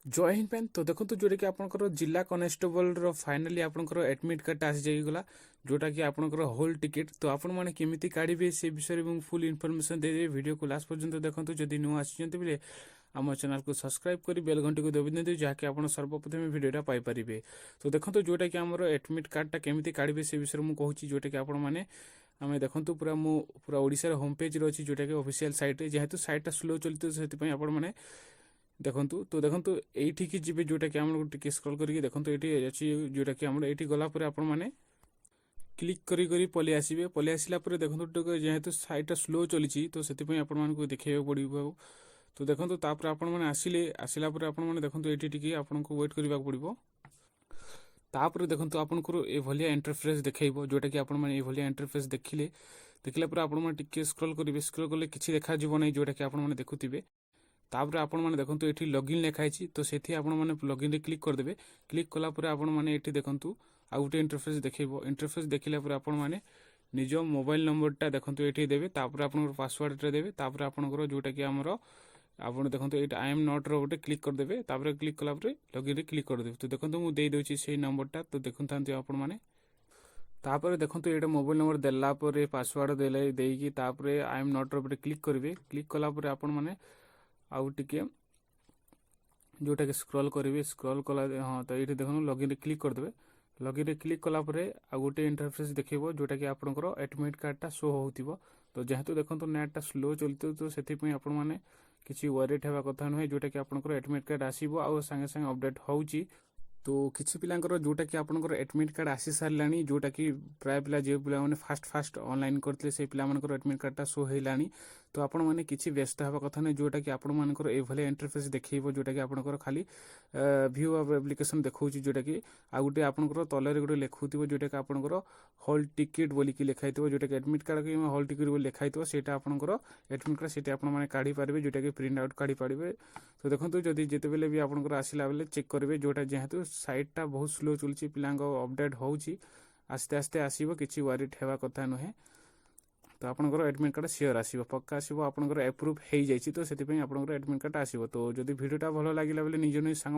जय हिंद पैन तो देखो जोटा कि आपंकर जिला कनेस्टेबल फाइनाली आपंकर एडमिट कार्डटा आसी जाइगला जोटा कि आपंकर होल टिकेट तो आपण मैंने केमी काढ़े से विषय में फुल इनफर्मेशन दे वीडियो को लास्ट पर्यंत देखो जदि नुआ आसी आम चैनल को सब्सक्राइब कर बेल घंटी को दबी दिखाते जहाँकि आप सर्वप्रथम वीडियोटा पाइपर। तो देखो जोटा कि आम एडमिट कार्डटा केमी काढ़े से विषय में कहूँ जोटा कि आपण मैंने आम देखो पूरा मु पूरा ओडिशार होम पेज अच्छी जोटा कि ऑफिशियल साइट जेहेतु साइटा स्लो चलती से आपण मैंने देखु तो देखो ये जी जोटा कि आम स्क्रॉल करके देखो ये अच्छी जोटा कि आम ये गलापर आपण मैंने क्लिक करी पलि आसबे पलि आसला देखो जेहेतु साइटा स्लो चली तो से देखा पड़ो। तो देखो तापर आपण मैंने आसला देखो ये आपको वेट करने पड़ो। तापर देखो आपको ये इंटरफेस देखो जोटा कि ये इंटरफेस देखिले देखला आप स्क्रॉल करेंगे स्क्रॉल कले किसी देखा नहीं जोटा कि आपने देखुवे। तापर आपण मैंने देखो ये लॉगिन लिखाई तो से आपने लॉगिन क्लिक करदे क्लिक कलापर आपण मैंने ये देखूँ आउ गोटे इंटरफेस देखो इंटरफेस देखला आपण मैंने निज मोबाइल नंबरटा देखो ये देवे तापर आप पासवर्डटा देवे तापर आपंकर जोटा कि आमर आप देखो ये I am not Rote click करदे तापर क्लिक कलापर लॉगिन क्लिक करदे। तो देखो मुझे देदेची से नंबरटा तो देखु था आपण मैंने तापर देखो ये मोबाइल नंबर देलापर पासवर्ड देले देकी तापर I am not Rote click करेंगे क्लिक कलापर आपण मैंने आउ टिके जोटा कि स्क्रॉल करेंगे स्क्रॉल कला हाँ तो ये देखो लॉगिन क्लिक करदे लॉगिन क्लिक कलापर आ गोटे इंटरफेस देखो जोटा कि आपंकर एडमिट कार्डटा शो हो। तो जेहेतु देखो नेटटा स्लो चलती तो से मैंने किसी वरीड होगा कथा नुहे जोटा कि आपंकर एडमिट कार्ड आसो आ सागे सागे अपडेट होची। तो किसी पिलांकर जोटा कि आपंकर एडमिट कार्ड आसी सारे जोटा कि प्राय पिला जो पिला फास्ट फास्ट ऑनलाइन करते से पिलांकर एडमिट कार्डटा शो होलानी। तो आपण मैंने किसी व्यस्त होगा कथा नहीं जोटा कि आपण मानकर ये इंटरफेस देखो जोटा कि आपंकर खाली व्यू ऑफ एप्लिकेशन देखो जोटा कि आ गोटे आपंकर तलरे गोटे लिखुव जोटा कि आपंकर हॉल टिकेट बोलिकी लिखाई जोटा कि एडमिट कार्ड कि हॉल टिकेट लिखाई से आपंकर एडमिट कार्ड से आपने काढ़ी पारे जोटा कि प्रिंट आउट काढ़ी पारे। तो देखो जदि जिते भी आपंकर आसला बेले चेक करेंगे जोटा जेहेतु साइटटा बहुत स्लो चलती पिला अपडेट होची आस्ते आस्ते आसो किसी वारीड होगा कथा नुहे। तो आपंकर एडमिट कार्ड सियोर आसो पक्का आसो आपंकर एप्रुव हो जाए तो से आपंकर एडमिट कार्ड आसो। तो जदि वीडियोटा भल लगे निज निज सांग